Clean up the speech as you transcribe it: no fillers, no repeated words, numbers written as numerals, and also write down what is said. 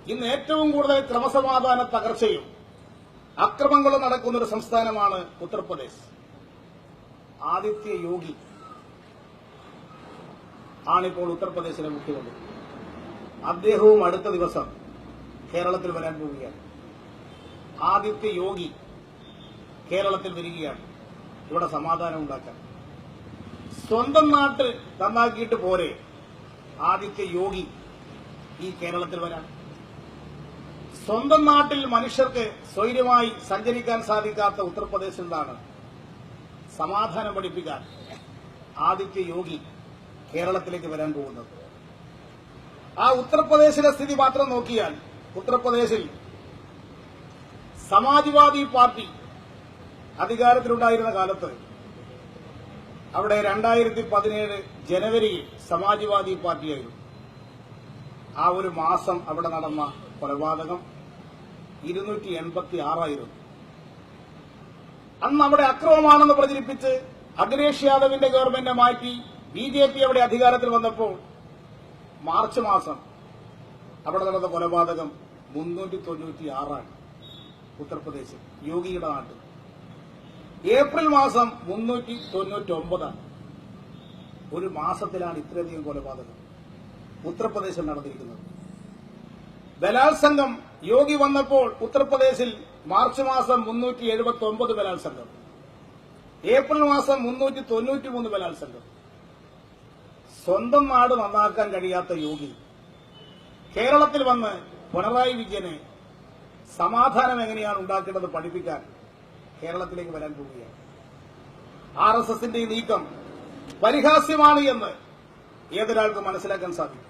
ഇന്ന് ഏറ്റവും കൂടുതൽ ക്രമസമാധാന തകർച്ചയും അക്രമങ്ങളും നടക്കുന്ന ഒരു സംസ്ഥാനമാണ് ഉത്തർപ്രദേശ്. ആദിത്യ യോഗി ആണിപ്പോൾ ഉത്തർപ്രദേശിലെ മുഖ്യമന്ത്രി. അദ്ദേഹവും അടുത്ത ദിവസം കേരളത്തിൽ വരാൻ പോവുകയാണ്. ആദിത്യ യോഗി കേരളത്തിൽ വരികയാണ് ഇവിടെ സമാധാനം ഉണ്ടാക്കാൻ. സ്വന്തം നാട്ടിൽ നന്നാക്കിയിട്ട് പോരെ ആദിത്യ യോഗി ഈ കേരളത്തിൽ വരാൻ? സ്വന്തം നാട്ടിൽ മനുഷ്യർക്ക് സ്വൈര്യമായി സഞ്ചരിക്കാൻ സാധിക്കാത്ത ഉത്തർപ്രദേശിൽ നിന്നാണ് സമാധാനം പഠിപ്പിക്കാൻ ആദിത്യ യോഗി കേരളത്തിലേക്ക് വരാൻ പോകുന്നത്. ആ ഉത്തർപ്രദേശിലെ സ്ഥിതി മാത്രം നോക്കിയാൽ ഉത്തർപ്രദേശിൽ സമാജ്വാദി പാർട്ടി അധികാരത്തിലുണ്ടായിരുന്ന കാലത്ത് അവിടെ 2017 ജനുവരിയിൽ സമാജ്വാദി പാർട്ടിയായിരുന്നു. ആ ഒരു മാസം അവിടെ നടന്ന കൊലപാതകം 286 ആയിരുന്നു. അന്ന് അവിടെ അക്രമമാണെന്ന് പ്രചരിപ്പിച്ച് അഖിലേഷ് യാദവിന്റെ ഗവൺമെന്റിനെ മാറ്റി ബിജെപി അവിടെ അധികാരത്തിൽ വന്നപ്പോൾ മാർച്ച് മാസം അവിടെ നടന്ന കൊലപാതകം 396 ഉത്തർപ്രദേശിൽ യോഗിയുടെ നാട്ടിൽ. ഏപ്രിൽ മാസം 399. ഒരു മാസത്തിലാണ് ഇത്രയധികം കൊലപാതകം ഉത്തർപ്രദേശിൽ നടന്നിരിക്കുന്നത്. ബലാത്സംഗം യോഗി വന്നപ്പോൾ ഉത്തർപ്രദേശിൽ മാർച്ച് മാസം 379 ബലാത്സംഗം, ഏപ്രിൽ മാസം 393 ബലാത്സംഗം. സ്വന്തം നാട് നന്നാക്കാൻ കഴിയാത്ത യോഗി കേരളത്തിൽ വന്ന് പിണറായി വിജയനെ സമാധാനം എങ്ങനെയാണ് ഉണ്ടാക്കേണ്ടത് പഠിപ്പിക്കാൻ കേരളത്തിലേക്ക് വരാൻ പോവുകയാണ്. RSSന്റെ ഈ നീക്കം പരിഹാസ്യമാണ് എന്ന് ഏതൊരാൾക്കും മനസ്സിലാക്കാൻ സാധിക്കും.